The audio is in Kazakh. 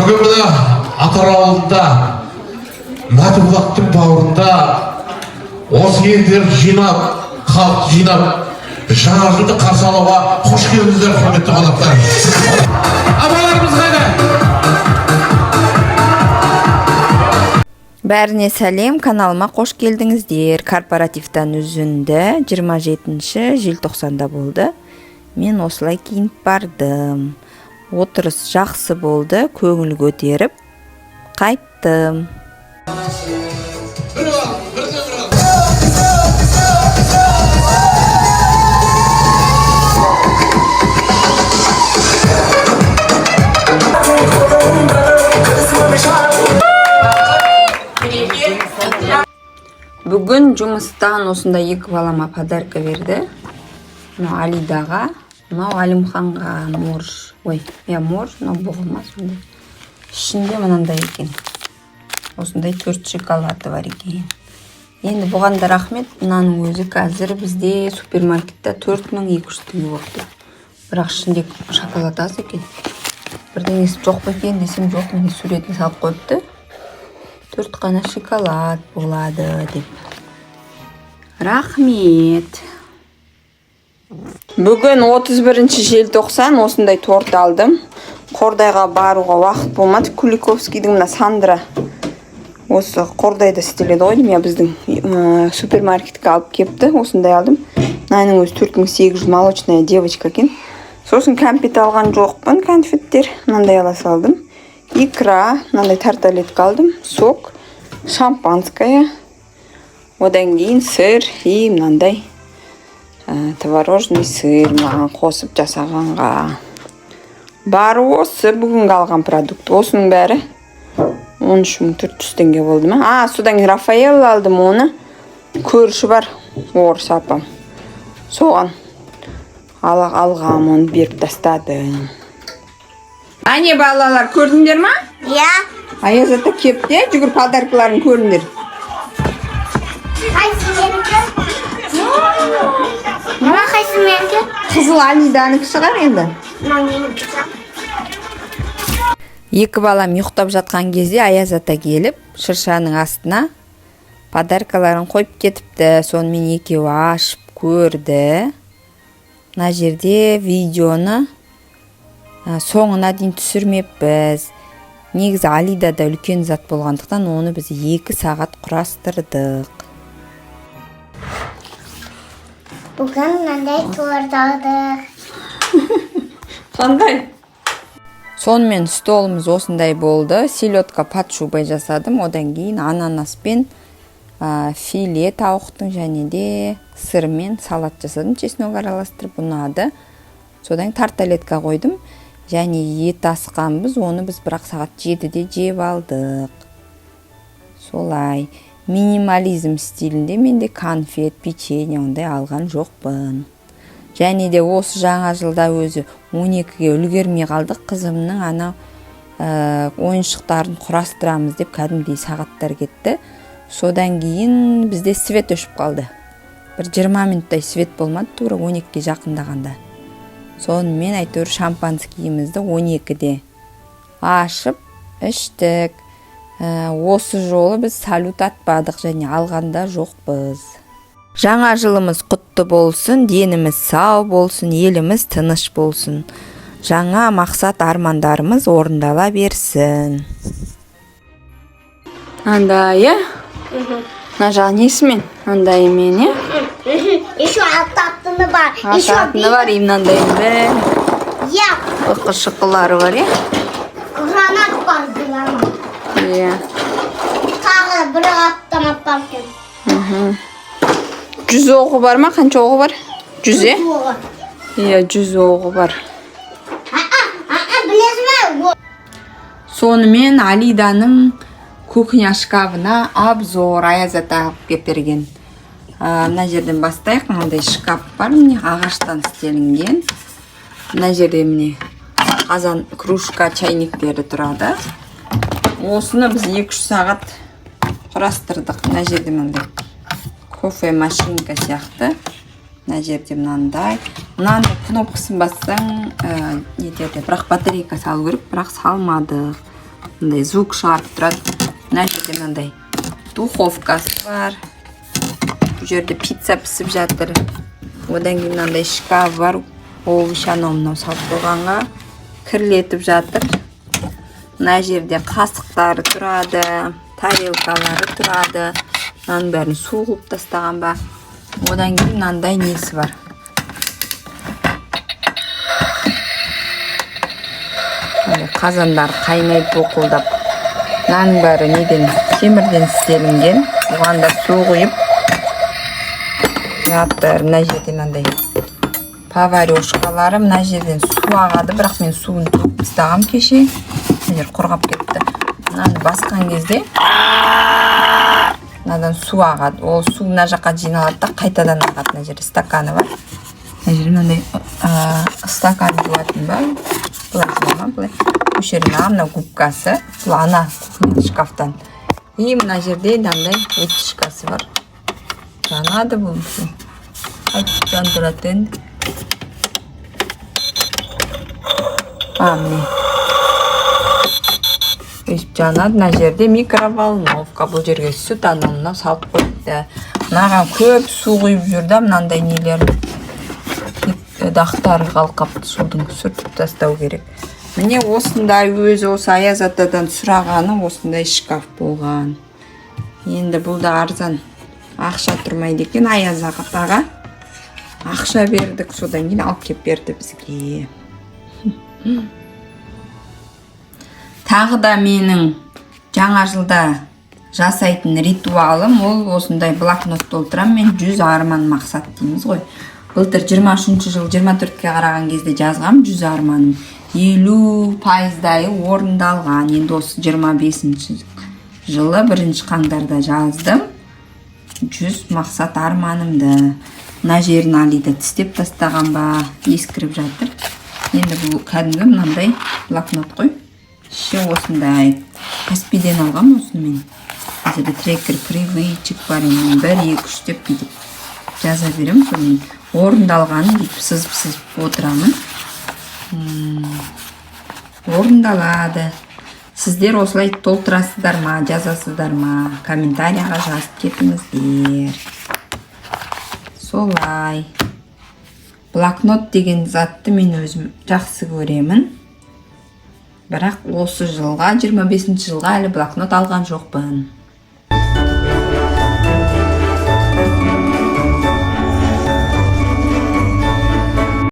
бүгін мына Атырауында Мәтібұлақтың бауырында осы елдерді жинап, халықты жинап, жаңа жылды қарсы алуға қош келдіңіздер, құрметті қонақтар. Абайларымыз қайда? Бәріне сәлем, каналыма қош келдіңіздер. Корпоративтан үзінді 27 желтоқсанда болды. Мен осылай киініп бардым. Отырыс жақсы болды, көңіл көтеріп қайттым. Бүгін жұмыстан осында екі балама подарка берді. Мынау Алидаға, мынау Алимханға морж. Морж, мынау бұғылма сондай. Ішінде мынандай екен. Осындай 4 шоколады бар екен. Енді бұған да рахмет. Мынаның өзі қазір бізде супермаркетте 4200 теңге болды. Бірақ ішінде шоколад аз екен. Бірдеңесі жоқ па екен десем жоқ, міне суретін салып қойыпты. 4 қана шоколад болады деп. Рахмет. Бүгін 31 желтоқсан осындай торт алдым. Қордайға баруға уақыт болмады. Куликовскийдің мына Сандра осы Қордайда істеледі ғой деймін, біздің супермаркетке алып кепті. Осындай алдым. Мынаның өзі 4800, молочная девочка екен. Сосын кәмпит алған жоқпын, конфеттер. Мынандай ала салдым. Икра, мынандай тарталетка алдым. Сок, шампанское. Одан кейін сыр и мынандай творожный сыр маған қосып жасағанға. Бар осы бүгінгі алған продукт. Осының бәрі 13400 теңге болды ма? Содан Рафаэл алдым оны. Көрші бар, орыс апам. Соған алғам, оны беріп тастадым. Ане балалар, көрдіңдер ма? Я. Аяз ата кепте, жүгір подаркаларын көріңдер. Қайсы менікі? Мына қайсы менікі? Қызыл Алиданікі шығар енді. Мына менікі. Екі балам ұйықтап жатқан кезде Аяз ата келіп, шыршаның астына подаркаларын қойып кетіпті. Сонымен екеуі ашып көрді. Мына жерде видеоны соңына дейін түсірмеппіз. Негізі Алидада үлкен зат болғандықтан оны біз 2 сағат құрастырдық. Бүгін мынандай торт алдық. Қандай? Сонымен столымыз осындай болды. Селедка под шубой жасадым. Одан кейін ананаспен филе тауықтың және де сырмен салат жасадым. Чеснок араластырып ұнады. Содан тарталетка қойдым. Және ет асқанбыз, оны біз бірақ сағат 7-де жеп алдық. Солай. Минимализм стилінде менде конфет, печенье ондай алған жоқпын. Және де осы жаңа жылда өзі 12-ге үлгермей қалдық. Қызымның анау ойыншықтарын құрастырамыз деп кәдімгідей сағаттар кетті. Содан кейін бізде свет өшіп қалды. Бір 20 минуттай свет болмады, тура 12-ге жақындағанда. Сонымен әйтеуір шампанскийімізді 12-де ашып іштік. Осы жолы біз салют атпадық және алғанда жоқпыз. Жаңа жылымыз құтты болсын, деніміз сау болсын, еліміз тыныш болсын. Жаңа мақсат армандарымыз орындала берсін. Андай, мына жағы несімен? Андай емен, Еще алтатыны бар. Алтатыны бар, мынандай Я. Шыққылары бар, Гранат бар гранат. Тағы бір аттамап бар екен. 100 оғы бар ма? Қанша оғы бар? 100, 100 оғы бар. Білесің ме? Сонымен Алиданың кухня шкафына обзор Аяз ата алып берген. Мына жерден бастайық. Мынандай шкаф бар, міне ағаштан істелінген. Мына жерде міне қазан, кружка, чайниктері тұрады. Осыны біз 2-3 сағат құрастырдық. Мына жерде мынандай кофе машинка сияқты. Мына жерде мынандай. Мынаны кнопкасын бассаң нетеді. Бірақ батарейка салу керек, бірақ салмадық. мындай звук шығарып тұрады. Мына жерде мындай духовкасы бар. Бұл жерде пицца пісіп жатыр. Одан кейін мынандай шкаф бар. Овощ анау салып қойғанға кірлетіп жатыр. Мына жерде қасықтары тұрады, тарелкалары тұрады. Мынаның бәрін су қылып тастаған ба. Одан кейін мынандай несі бар. Қазандар қайнайды тоқылдап. Мынаның бәрі неден? Темірден істелінген. Оған да су құйып жатыр. Мына жерде мынандай поварешкалары. Мына жерден су ағады, бірақ мен суын төгіп тастағам кеше. Мына жер құрғап кетті. Мынаны басқан кезде мынадан су ағады. Ол су мына жаққа жиналады да қайтадан ағады. Мына жерде стаканы бар. Мына жерде мынандай стакан жуатын ба? Бұлай жуама, бұлай. Бұл жерде мына губкасы. Бұл ана шкафтан. И мына жерде мынандай вытяжкасы бар. Жанады бұл. Айтып жандыратын. Міне. Өйіп жанады. Мына жерде микроволновка. Бұл жерге сүт анауына салып қойды. Мынаған көп су құйып жүрді. Мынандай нелер дақтары қалқапты, судың сүртіп тастау керек. Міне осындай өзі осы Аяз атадан сұрағаны осындай шкаф болған. Енді бұл да арзан. Ақша тұрмайды екен. Аяз атаға ақша бердік, содан кейін алып кеп берді бізге. Тағы да менің жаңа жылда жасайтын ритуалым, ол осындай блокнот толтырам. Мен 100 арман мақсат дейміз ғой. Былтыр 23 жыл 24-ке қараған кезде жазғам 100 арманым. 50% орындалған. Енді осы 25 жылы 1 қаңтарда жаздым 100 мақсат арманымды. Мына жерін алида тістеп тастаған ба, ескіріп жатыр. Енді бұл кәдімгі мынандай блокнот қой. Ще осындай Каспиден алғам осыны мен. Әзірде трекер привычек бар. 1, 2, 3 деп бүйтіп жаза берем. Соны орындалғанын бүйтіп сызып отырамын. Орындалады. Сіздер осылай толтырасыздар ма, жазасыздар ма? Комментарияға жазып кетіңіздер. Солай. Блокнот деген затты мен өзім жақсы көремін. Бірақ осы жылға, 25 жылға әлі блокнот алған жоқпын.